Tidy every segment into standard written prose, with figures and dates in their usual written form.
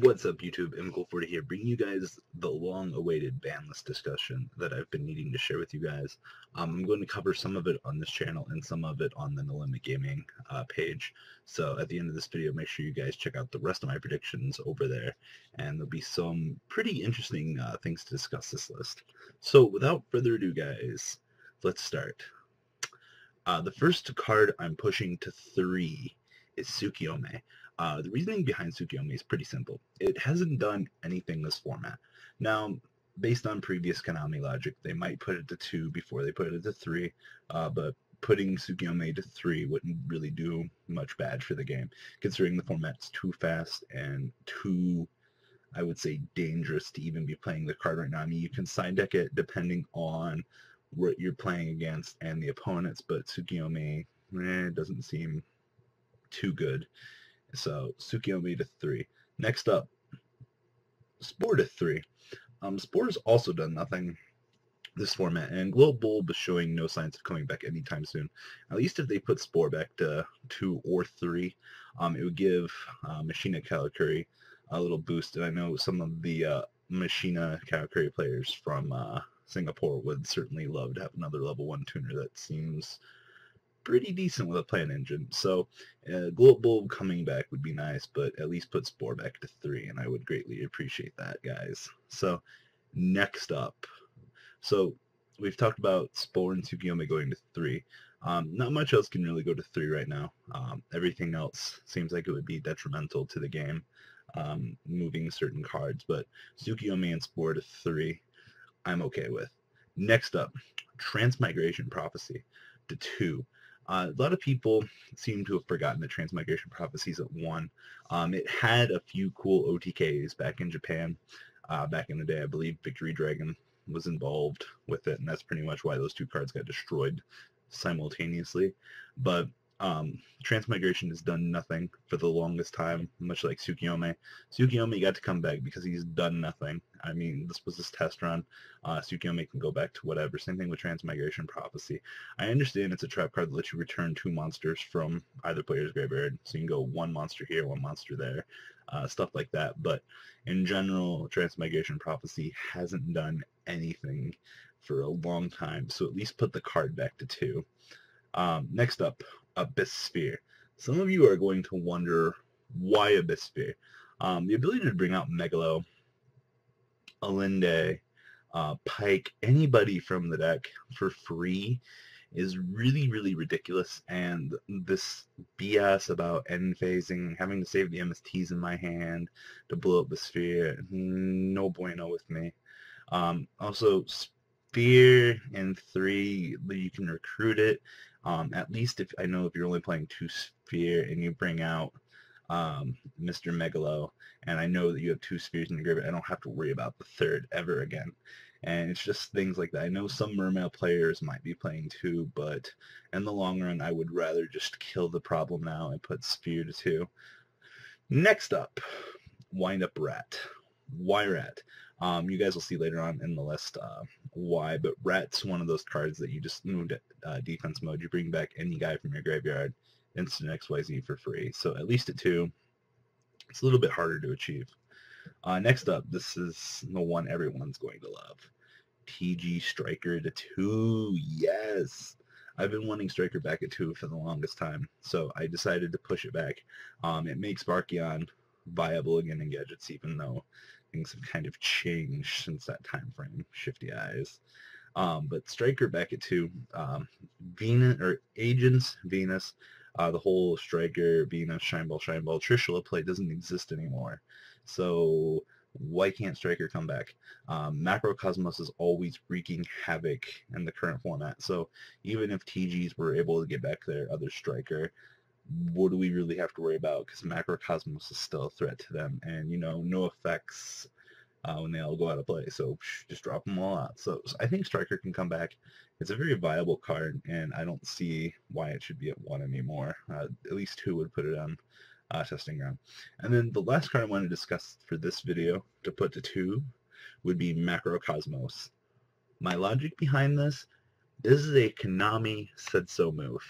What's up, YouTube? MGoal40 here, bringing you guys the long-awaited ban list discussion that I've been needing to share with you guys. I'm going to cover some of it on this channel and some of it on the No Limit Gaming page. So at the end of this video, make sure you guys check out the rest of my predictions over there, and there'll be some pretty interesting things to discuss this list. So without further ado, guys, let's start. The first card I'm pushing to 3 is Yugioh. The reasoning behind Yugioh is pretty simple. It hasn't done anything this format. Now, based on previous Konami logic, they might put it to 2 before they put it to 3, but putting Yugioh to 3 wouldn't really do much bad for the game, considering the format's too fast and too, I would say, dangerous to even be playing the card right now. I mean, you can side deck it depending on what you're playing against and the opponents, but Yugioh doesn't seem too good. So Yugioh to 3. Next up, Spore to 3. Spore's also done nothing this format, and Global is showing no signs of coming back anytime soon. At least if they put Spore back to 2 or 3, it would give Machina Kalikuri a little boost. And I know some of the Machina Kalikuri players from Singapore would certainly love to have another level 1 tuner that seems pretty decent with a plan engine. So Global coming back would be nice, but at least put Spore back to 3, and I would greatly appreciate that, guys. So next up, so we've talked about Spore and Yugioh going to 3. Not much else can really go to 3 right now. Everything else seems like it would be detrimental to the game, moving certain cards, but Yugioh and Spore to 3, I'm okay with. Next up, Transmigration Prophecy to 2. A lot of people seem to have forgotten that Transmigration Prophecy's at 1. It had a few cool OTKs back in Japan. Back in the day, I believe Victory Dragon was involved with it, and that's pretty much why those 2 cards got destroyed simultaneously. But Transmigration has done nothing for the longest time, much like Yugioh. Yugioh got to come back because he's done nothing. I mean, this was his test run. Yugioh can go back to whatever. Same thing with Transmigration Prophecy. I understand it's a trap card that lets you return 2 monsters from either player's graveyard, so you can go 1 monster here, 1 monster there, stuff like that. But in general, Transmigration Prophecy hasn't done anything for a long time, so at least put the card back to 2. Next up, Abyss Sphere. Some of you are going to wonder why Abyss Sphere. The ability to bring out Megalo, Alinde, Pike, anybody from the deck for free is really, really ridiculous, and this BS about end phasing, having to save the MSTs in my hand to blow up the Sphere, no bueno with me. Also, Sphere in 3, you can recruit it. At least if you're only playing 2 Sphere and you bring out Mr. Megalo, and I know that you have 2 spheres in your graveyard, I don't have to worry about the 3rd ever again. And it's just things like that. I know some Mermail players might be playing 2, but in the long run, I would rather just kill the problem now and put Sphere to 2. Next up, Wind Up Rat. Why Rat? You guys will see later on in the list why, but Rat's one of those cards that you just move to defense mode. You bring back any guy from your graveyard, instant XYZ for free. So at least at 2, it's a little bit harder to achieve. Next up, this is the one everyone's going to love. TG Striker to 2. Yes! I've been wanting Striker back at 2 for the longest time, so I decided to push it back. It makes Barkion viable again in Gadgets, even though things have kind of changed since that time frame. Shifty eyes. But Striker back at 2. Venus, or Agents, Venus, the whole Striker, Venus, Shineball, Trishula play doesn't exist anymore. So why can't Striker come back? Macrocosmos is always wreaking havoc in the current format. So even if TGs were able to get back their other Striker, what do we really have to worry about? Because Macrocosmos is still a threat to them, and no effects when they all go out of play, so just drop them all out. So I think Striker can come back. It's a very viable card, and I don't see why it should be at 1 anymore. At least 2 would put it on testing ground. And then the last card I want to discuss for this video to put to 2 would be Macrocosmos. My logic behind this is a Konami said so move.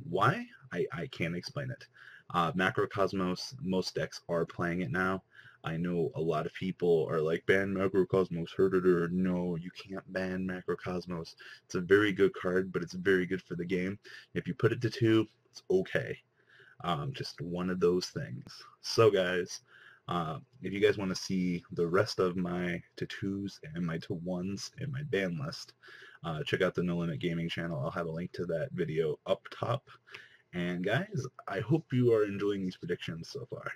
Why? I can't explain it. Macrocosmos, most decks are playing it now. I know a lot of people are like, ban Macrocosmos, heard it or no, you can't ban Macrocosmos. It's a very good card, but it's very good for the game. If you put it to 2, it's okay. Just one of those things. So guys, if you guys want to see the rest of my to 2s and my to 1s and my ban list, check out the No Limit Gaming channel. I'll have a link to that video up top. And guys, I hope you are enjoying these predictions so far.